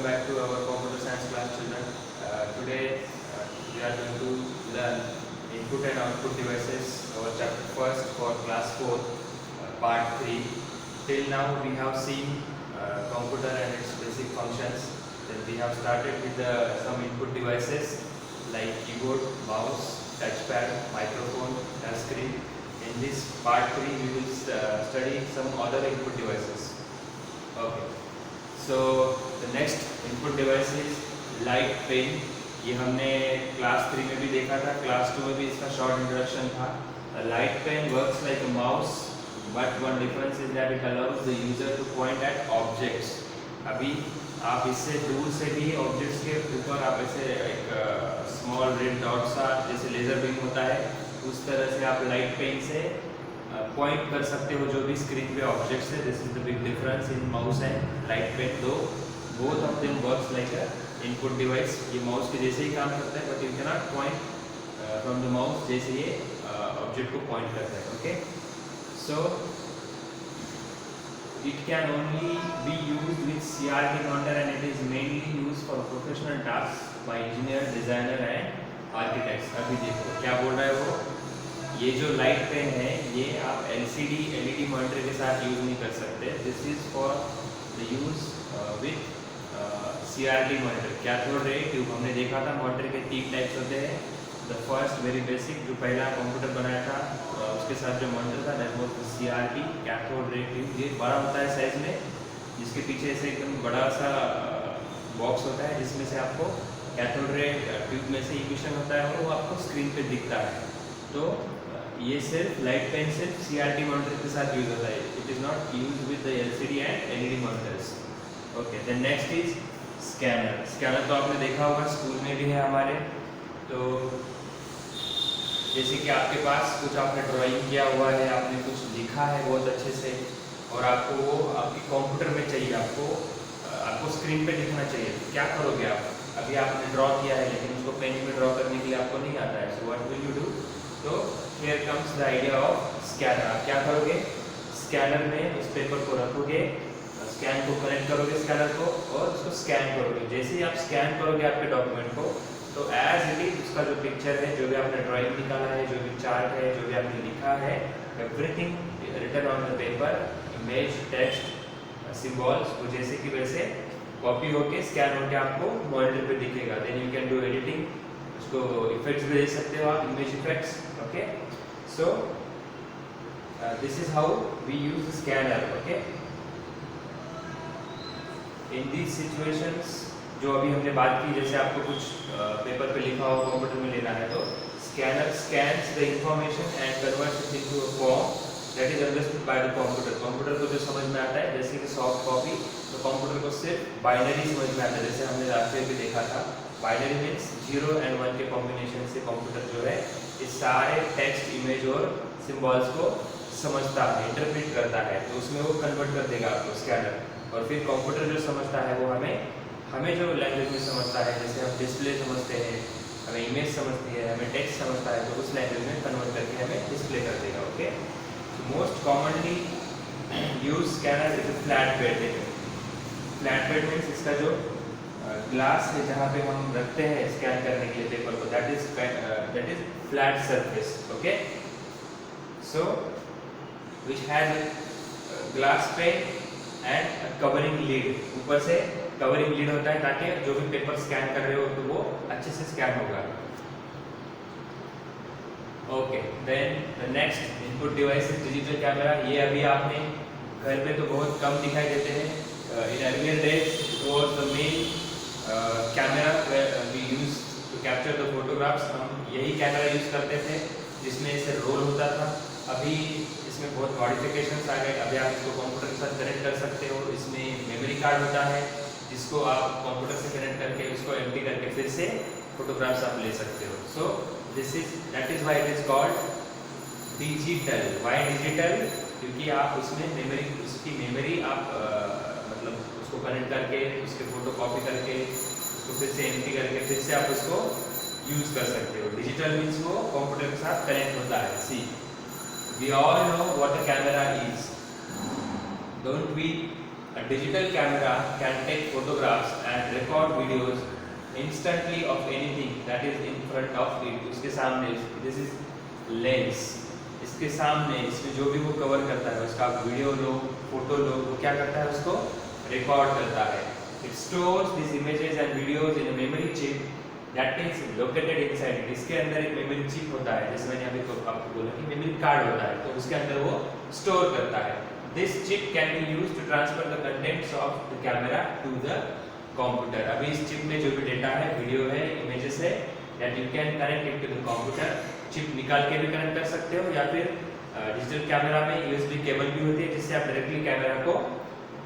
welcome back to our computer science class, children. Today we are going to learn input and output devices, our chapter first for class 4, part 3. Till now we have seen computer and its basic functions. Then we have started with some input devices like keyboard, mouse, touchpad, microphone, touch screen. In this part 3 we will study some other input devices. Okay. So the next input device is light pen. ये हमने class 3 में भी देखा था, class 2 में भी इसका short introduction था. A light pen works like a mouse, but one difference is that it allows the user to point at objects. अभी आप इससे दूर से भी ऑब्जेक्ट्स के ऊपर आप ऐसे एक स्मॉल रेड डॉट सा जैसे लेजर बीम होता है उस तरह से आप लाइट पेन से पॉइंट कर सकते हो जो भी स्क्रीन पे ऑब्जेक्ट्स है. This is the big difference in mouse and light pen. दो both of them works like a input device. ये माउस के जैसे ही काम करता है but you can not point from the mouse जैसे ये ऑब्जेक्ट को पॉइंट करता है. Okay, so it can only be used with CRT monitor and it is mainly used for professional tasks by engineer, designer and architects. अभी देखो क्या बोल रहा है वो. ये जो लाइट पेन है ये आप LCD LED मॉनिटर के साथ यूज़ नहीं कर सकते. This is for the use with CRT monitor. Cathode ray tube हमने देखा था मॉनिटर के 3 टाइप्स होते हैं. द फर्स्ट वेरी बेसिक जो पहला कंप्यूटर बनाया था उसके साथ जो मॉनिटर था that was CRT cathode ray tube. ये बड़ा होता है साइज में, जिसके पीछे से एकदम बड़ा सा बॉक्स होता है जिसमें से आपको कैथोड रे ट्यूब में से इमिशन होता है और वो आपको स्क्रीन पे दिखता है. तो ये सिर्फ लाइट पेन सिर्फ CRT मॉनिटर के साथ यूज होता है. It is not use with the LCD and LED monitors. Okay, then next is scanner. Scanner तो आपने देखा होगा, स्कूल में भी है हमारे. तो जैसे कि आपके पास कुछ आपने ड्राइंग किया हुआ है, आपने कुछ लिखा है बहुत अच्छे से और आपको वो आपकी कंप्यूटर में चाहिए, आपको स्क्रीन पे दिखना चाहिए. तो क्या करोगे आप? अभी आपने ड्रॉ किया है लेकिन उसको पेन में ड्रॉ करने के लिए आपको नहीं आता है. So what will you do? तो here comes the idea of scanner. आप क्या करोगे? स्कैनर में उस पेपर को रखोगे, स्कैन को कनेक्ट करोगे स्कैनर को और उसको स्कैन करोगे. जैसे ही आप स्कैन करोगे आपके डॉक्यूमेंट को तो एज इट इज उसका जो पिक्चर है, जो भी आपने ड्राइंग निकाला है, जो भी चार्ट है, जो भी आपने लिखा है, everything written on the paper, image, text, symbols, वो जैसे कि वैसे कॉपी होके स्कैन होके आपको मॉनिटर पे दिखेगा. Then you can do editing. उसको इफेक्ट्स भी दे सकते हो आप, image effects. Okay, so this is how we use the scanner. Okay, in these situations जो अभी हमने बात की, जैसे आपको कुछ पेपर पे लिखा हो कंप्यूटर में लेना है तो scanner scans the information and converts it into a form that is understood by the computer. Computer को जो समझ में आता है जैसे कि सॉफ्ट कॉपी, तो कंप्यूटर को सिर्फ बाइनरी समझ में आता है. जैसे हमने लास्ट ईयर भी देखा था, बाइनरी मीन्स 0 and 1 के कॉम्बिनेशन से कंप्यूटर जो है इस सारे टेक्स्ट, इमेज और सिम्बॉल्स को समझता है, इंटरप्रेट करता है. तो उसमें वो कन्वर्ट कर देगा आपको स्कैनर. और फिर कंप्यूटर जो समझता है वो हमें जो लैंग्वेज में समझता है, जैसे हम डिस्प्ले समझते हैं, हमें इमेज समझती है, हमें टेक्स्ट समझता है, तो उस लैंग्वेज में कन्वर्ट करके हमें डिस्प्ले कर देगा. ओके, तो most commonly use scanner is flat bed. Flat bed means इसका जो ग्लास है जहाँ पे हम रखते हैं स्कैन करने के लिए पेपर को, that is flat surface. Okay, so which has glass pen and covering lead. ऊपर से कवरिंग लीड होता है ताकि जो भी पेपर स्कैन कर रहे हो तो वो अच्छे से स्कैन होगा. Okay, then the next input device is digital camera. ये अभी आपने घर पे तो बहुत कम दिखाई देते हैं. In earlier days it was the main camera we use to capture the photographs. हम यही कैमरा यूज करते थे जिसमें इसे रोल होता था. अभी इसमें बहुत मॉडिफिकेशंस आ गए. अभी आप इसको कंप्यूटर के साथ कनेक्ट कर सकते हो. इसमें मेमोरी कार्ड होता है जिसको आप कंप्यूटर से कनेक्ट करके उसको एम्प्टी करके फिर से फोटोग्राफ्स आप ले सकते हो. So that is why it is called digital. Why digital? क्योंकि आप उसमें उसकी मेमोरी आप मतलब उसको कनेक्ट करके उसके फोटो कॉपी करके उसको फिर से एम्प्टी करके फिर से आप उसको यूज कर सकते हो. डिजिटल मीन्स वो कंप्यूटर के साथ कनेक्ट होता है. See, we all know what a camera is, don't we? A digital camera can take photographs and record videos instantly of anything that is in front of it. उसके सामने, this is lens, इसके सामने इसमें जो भी वो cover करता है उसका आप वीडियो लो, फोटो लो, वो क्या करता है उसको रिकॉर्ड करता है. It stores these images and videos in a memory chip that is located inside it. इसके अंदर एक मेमोरी चिप होता है, जैसे मैंने अभी आपको बोला कि मेमोरी कार्ड होता है, तो उसके अंदर वो स्टोर करता है. This chip can be used to transfer the contents of the camera to the computer. अभी इस चिप में जो भी डेटा है, वीडियो है, इमेजेस है, that you can connect it to the computer. Chip निकाल के भी कनेक्ट कर सकते हो या फिर डिजिटल कैमरा में USB केबल भी होती है जिससे आप डायरेक्टली कैमरा को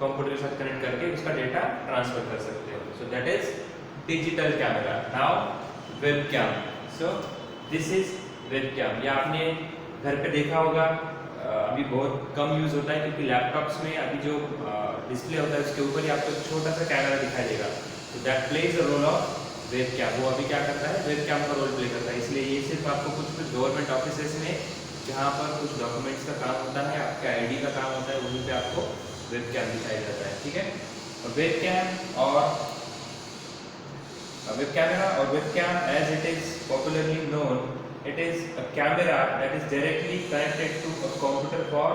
कंप्यूटर के साथ कनेक्ट करके उसका डेटा ट्रांसफर कर सकते हो. So that is digital camera. Now webcam. So this is webcam. ये आपने घर पे देखा होगा, अभी बहुत कम यूज होता है क्योंकि लैपटॉप्स में अभी जो डिस्प्ले होता है उसके ऊपर ही आपको एक छोटा सा कैमरा दिखाई देगा. तो that plays the role of webcam. वो अभी क्या करता है, वेबकैम का रोल प्ले करता है. इसलिए ये सिर्फ आपको कुछ गवर्नमेंट ऑफिसेस में जहाँ पर कुछ डॉक्यूमेंट्स का काम होता है, आपका ID का काम होता है, वहीं पे आपको वेबकैम दिखाई जाता है. ठीक है. वेबकैम और web camera or webcam, as it is popularly known, it is a camera that is directly connected to a computer for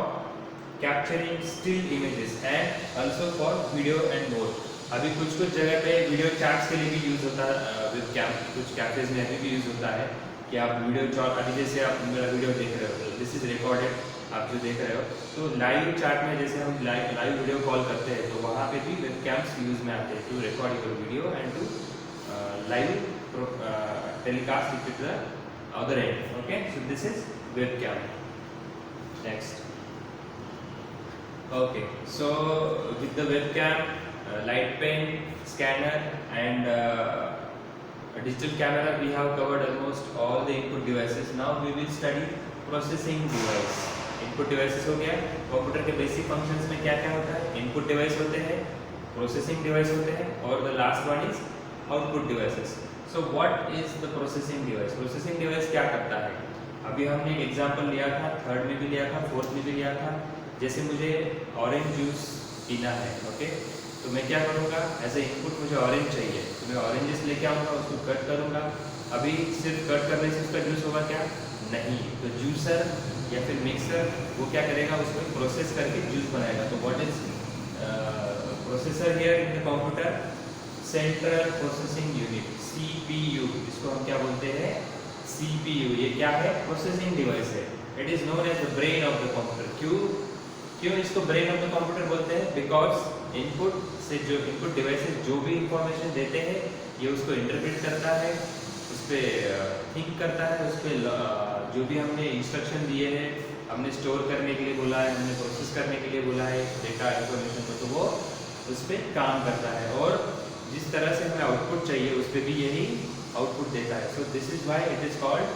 capturing still images and also for video and more. अभी कुछ जगह पे video chats के लिए भी use होता है webcam. कुछ कैफेज में अभी भी यूज होता है कि आप वीडियो चैट, अभी जैसे आप मेरा वीडियो देख रहे हो, दिस इज रिकॉर्डेड, आप जो देख रहे हो, तो लाइव चैट में जैसे हम लाइव वीडियो कॉल करते हैं तो वहाँ पे भी वेबकैम्स यूज में आते हैं to record your video and to live telecast it to the other end. Okay, so this is webcam. Next. Okay, so with the webcam, light pen, scanner and a digital camera, we have covered almost all the input devices. Now we will study processing device. Input devices हो गया. Computer के basic functions में क्या क्या होता है? Input device होते हैं, प्रोसेसिंग डिवाइस होते हैं और the last one is output devices. So what is the processing device? Processing device क्या करता है? अभी हमने एक एग्जांपल लिया था, थर्ड में भी लिया था, फोर्थ में भी लिया था. जैसे मुझे ऑरेंज जूस पीना है, ओके, तो मैं क्या करूँगा, एज ए इनपुट मुझे ऑरेंज चाहिए, तो मैं ऑरेंजेस लेके आऊँगा, उसको कट करूँगा. अभी सिर्फ कट करने से उसका जूस होगा क्या? नहीं. तो जूसर या फिर मिक्सर वो क्या करेगा, उसको प्रोसेस करके जूस बनाएगा. तो what is processor here in the computer? Central processing unit, CPU. इसको हम क्या बोलते हैं? CPU. ये क्या है? प्रोसेसिंग डिवाइस है. It is known as the brain of the computer. क्यों इसको ब्रेन ऑफ द कंप्यूटर बोलते हैं? बिकॉज इनपुट से जो इनपुट डिवाइसेस जो भी इंफॉर्मेशन देते हैं ये उसको इंटरप्रेट करता है, उस पर थिंक करता है, उस पर जो भी हमने इंस्ट्रक्शन दिए हैं, हमने स्टोर करने के लिए बोला है, हमने प्रोसेस करने के लिए बोला है डेटा इंफॉर्मेशन को, तो वो उस पर काम करता है और जिस तरह से हमें आउटपुट चाहिए उस पर भी यही आउटपुट देता है. सो this is why it is called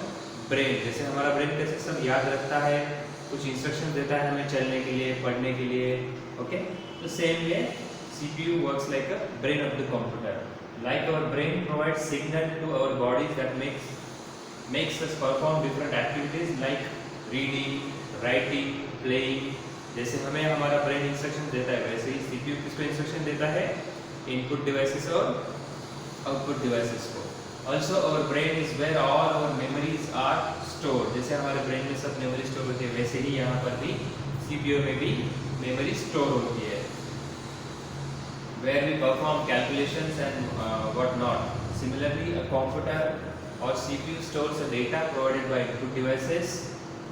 brain. जैसे हमारा ब्रेन कैसे सब याद रखता है, कुछ इंस्ट्रक्शन देता है हमें चलने के लिए, पढ़ने के लिए, ओके, तो same way CPU works like a brain of the computer. Like our brain provides signal to our bodies that makes us perform different activities like reading, writing, playing. जैसे हमें हमारा ब्रेन इंस्ट्रक्शन देता है वैसे ही CPU किसको instruction देता है? Input devices और आउटपुट डिवाइसेस को. Also our brain is where all our memories are store. जैसे हमारे ब्रेन में सब मेमोरी स्टोर होती है वैसे ही यहाँ पर भी CPU में भी मेमोरी स्टोर होती है, where we perform calculations and what not. Similarly a computer or CPU stores the data provided by input devices,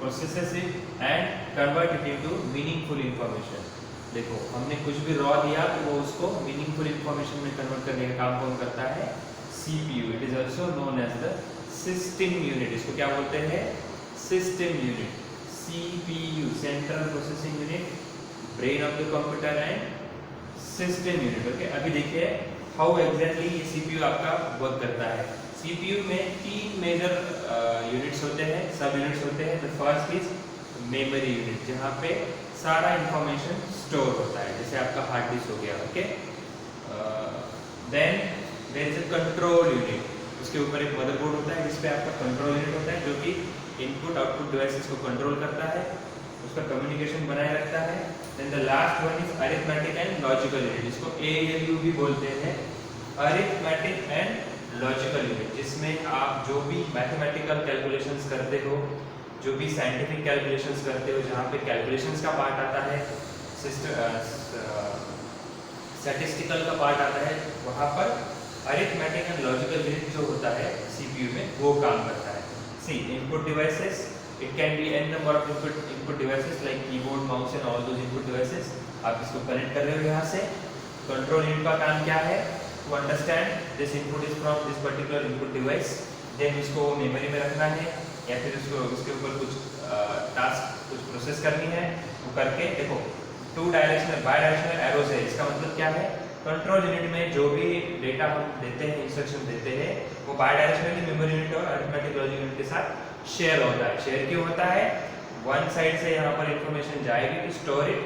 processes it and convert it into meaningful information. देखो हमने कुछ भी रॉ दिया तो वो उसको मीनिंगफुल इंफॉर्मेशन में कन्वर्ट करने का काम कौन करता है? CPU. It is also known as the system unit. इसको क्या बोलते हैं? System unit. CPU, central processing unit, brain of the computer and system unit. Okay, अभी देखिए हाउ एग्जैक्टली ये CPU आपका वर्क करता है. CPU में 3 मेजर यूनिट्स होते हैं, सब यूनिट्स होते हैं. The first is memory unit, जहाँ पे सारा इंफॉर्मेशन स्टोर होता है, जैसे आपका हार्ड डिस्क हो गया. Okay, then there is a control unit. उसके ऊपर एक मदरबोर्ड होता है जिसपे आपका कंट्रोल यूनिट होता है जो कि इनपुट आउटपुट डिवाइसेस को कंट्रोल करता है. उसका कम्युनिकेशन बनाए रखता है। Then the last one is arithmetic and logical unit, जिसको ALU भी बोलते हैं, अरिथमेटिक एंड लॉजिकल यूनिट, जिसमें आप जो भी मैथमेटिकल कैलकुलेशंस करते हो, जो भी साइंटिफिक कैलकुलेशंस करते हो, जहाँ पे कैलकुलेशंस का पार्ट आता है, स्टैटिस्टिकल का पार्ट आता है, वहाँ पर अरिथमेटिक एंड लॉजिकल यूनिट जो होता है CPU में वो काम करता है। See input devices, it can be n number of input devices like keyboard, mouse and all those input devices। आप इसको कनेक्ट कर रहे हो यहाँ से। कंट्रोल यूनिट का काम क्या है? To understand this input is from this particular input device, then इसको मेमोरी में रखना है या फिर उसको उसके ऊपर कुछ टास्क कुछ प्रोसेस करनी है, वो करके देखो 2 डायरेक्शनल बाई डायरेक्शनल एरोज है। इसका मतलब क्या है? कंट्रोल यूनिट में जो भी डेटा हम देते हैं, इंस्ट्रक्शन देते हैं, वो बाई डायरेक्शनली मेमोरी यूनिट और अरिथमेटिक लॉजिक यूनिट के साथ शेयर होता है। शेयर क्यों होता है? वन साइड से यहाँ पर इंफॉर्मेशन जाएगी टू स्टोर इट,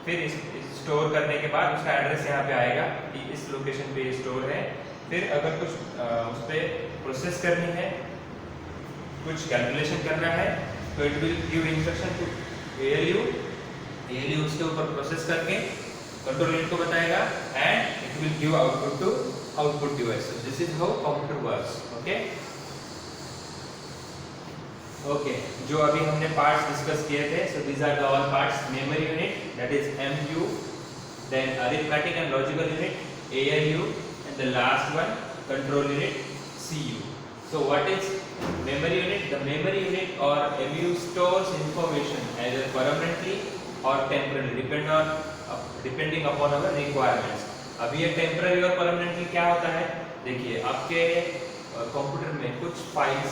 फिर इस स्टोर करने के बाद उसका एड्रेस यहाँ पे आएगा कि इस लोकेशन पे स्टोर है। फिर अगर कुछ उस पर प्रोसेस करनी है, कुछ कैलकुलेशन करना है, तो it will give instruction to ALU, ALU उसके ऊपर प्रोसेस करके कंट्रोल यूनिट को बताएगा and it will give output to output device. This is how computer works. Okay okay, जो अभी हमने पार्ट्स डिस्कस किए थे, so these are the all parts. Memory unit that is MU, then arithmetic and logical unit ALU, and the last one control unit CU। So what is memory unit? The memory unit or MU stores information either permanently or temporarily depending upon our requirements। अब ये temporary और permanently क्या होता है? देखिए आपके computer में कुछ फाइल्स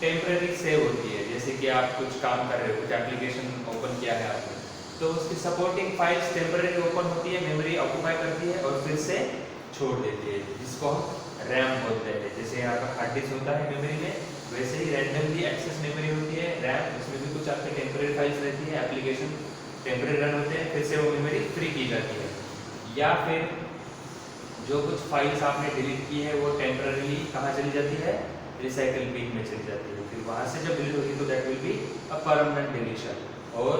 टेम्पररी सेव होती है, जैसे कि आप कुछ काम कर रहे हो, कुछ एप्लीकेशन ओपन किया है आपने, तो उसकी सपोर्टिंग फाइल्स टेम्पररी ओपन होती है, मेमोरी ऑक्यूपाई करती है और फिर से छोड़ देती है, जिसको हम रैम बोलते हैं। जैसे यहाँ पर हार्ड डिस्क होता है मेमोरी में, वैसे ही रैंडमली एक्सेस मेमोरी होती है रैम, उसमें भी कुछ आपके टेम्पररी फाइल्स रहती है, एप्लीकेशन टेम्पररी रन होते हैं, फिर से वो मेमोरी फ्री की जाती है। या फिर जो कुछ फाइल्स आपने डिलीट की है वो टेम्पररी कहाँ चली जाती है? रिसाइकल बिन में चली जाती है। फिर वहाँ से जब डिलीट होगी तो that will be a permanent deletion. और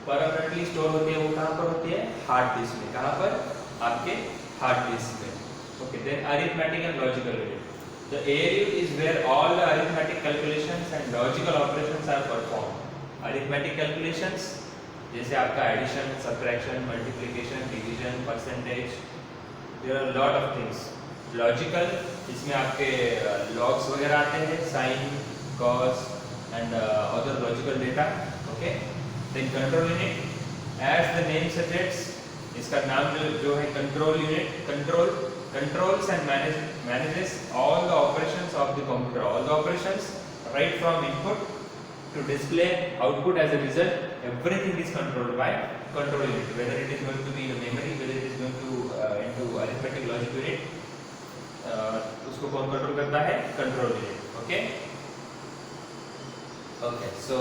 परमानेंटली स्टोर होती है वो कहाँ पर होती है? हार्ड डिस्क में। कहाँ पर? आपके हार्ड डिस्क में। Okay, then arithmetic and logical unit. The ALU is where all the arithmetic calculations and logical operations are perform. Arithmetic calculations जैसे आपका addition, subtraction, multiplication, division, percentage, there are lot of things. Logical, इसमें आपके logs वगैरह आते हैं, sine, cos and other logical data. Okay, then control unit, as the name suggests, इसका नाम जो है control unit, controls and manages all the operations of the computer, all the operations right from input to display output as a result, everything is controlled by control unit, whether it is going to be in memory, whether it is going to into arithmetic logic unit, उसको कौन control करता है? Control unit. Okay okay, so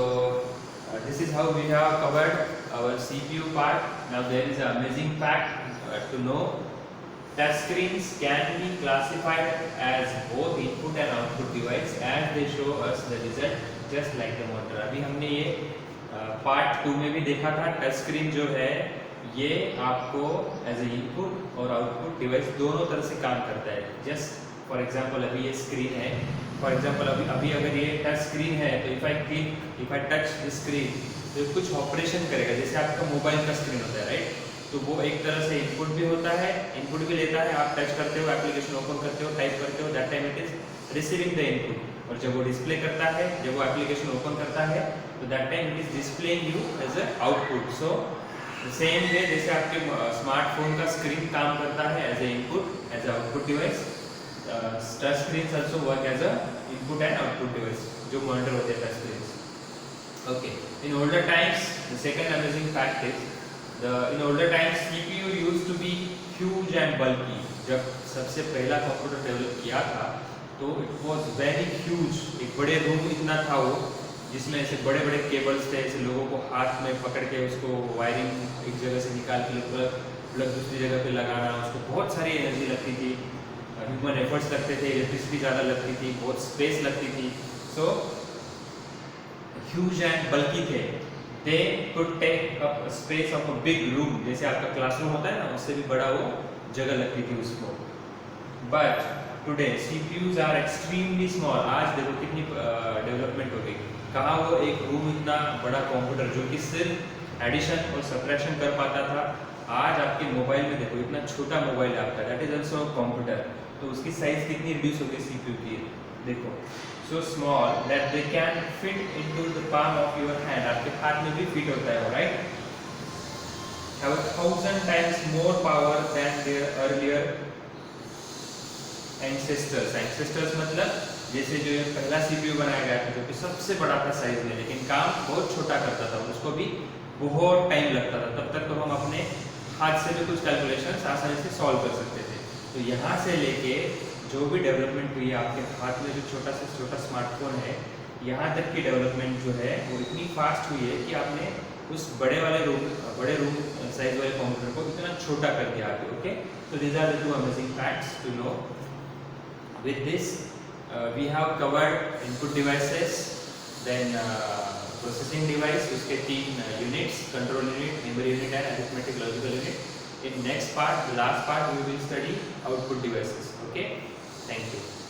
this is how we have covered our CPU part. Now there is an amazing fact to know. Touch screens can be classified as both input and output device as they show us the result just like the monitor। अभी हमने ये part 2 में भी देखा था, touch screen जो है ये आपको एज ए इनपुट और आउटपुट डिवाइस दोनों तरह से काम करता है। जस्ट फॉर एग्जांपल अभी ये स्क्रीन है, फॉर एग्जांपल अभी अगर ये टच स्क्रीन है तो if I touch the screen तो कुछ ऑपरेशन करेगा, जैसे आपका मोबाइल का स्क्रीन होता है, राइट? तो वो एक तरह से इनपुट भी होता है, इनपुट भी लेता है, आप टच करते हो, एप्लीकेशन ओपन करते हो, टाइप करते हो, that time it is receiving the input. और जब वो डिस्प्ले करता है, जब वो एप्लीकेशन ओपन करता है, तो that time it is displaying you as a output. So same way जैसे आपके स्मार्टफोन का स्क्रीन काम करता है as a input, as a output device, touch screen also work as a input and output device, जो monitor होते हैं touch screen. Okay, in older times the second amazing fact is in older times CPU used to be huge and bulky। जब सबसे पहला computer develop किया था तो it was very huge, एक बड़े रूम इतना था वो, जिसमें ऐसे बड़े बड़े केबल्स थे, ऐसे लोगों को हाथ में पकड़ के उसको वायरिंग एक जगह से निकाल के प्लग दूसरी जगह पे लगाना, उसको बहुत सारी एनर्जी लगती थी, ह्यूमन एफर्ट्स लगते थे, इलेक्ट्रिसिटी ज़्यादा लगती थी, बहुत स्पेस लगती थी। सो huge and bulky थे, they could take up a space of a big room, जैसे आपका क्लासरूम होता है ना, उससे भी बड़ा वो जगह लगती थी उसको. But today CPUs are extremely small. आज देखो कितनी डेवलपमेंट हो गई. कहाँ वो एक रूम इतना बड़ा कंप्यूटर जो कि सिर्फ एडिशन और सब्ट्रैक्शन कर पाता था, आज आपके मोबाइल में देखो इतना छोटा मोबाइल है आपका, दैट इज ऑल्सो कंप्यूटर. तो उसकी साइज कितनी रिड्यूस हो गई CPU की, देखो. So small that they can fit into the palm of your hand, आपके हाथ में भी फिट होता है, right. Have 1000 times more power than their earlier ancestors. Ancestors मतलब जैसे जो ये पहला CPU बनाया गया था जो कि सबसे बड़ा था साइज में, लेकिन काम बहुत छोटा करता था, उसको भी बहुत टाइम लगता था. तब तक तो हम अपने हाथ से भी कुछ कैलकुलेशंस आसानी से सॉल्व कर सकते थे. तो यहाँ से लेके जो भी डेवलपमेंट हुई है, आपके हाथ में जो छोटा से छोटा स्मार्टफोन है, यहाँ तक की डेवलपमेंट जो है वो इतनी फास्ट हुई है कि आपने उस बड़े रूम साइज वाले कंप्यूटर को इतना छोटा कर दिया आगे. ओके, तो these are the two amazing facts to know. With this we have covered input devices, then processing device, उसके 3 units, control unit, memory unit and arithmetic logical unit. In next part, the last part, we will study output devices. Okay, thank you.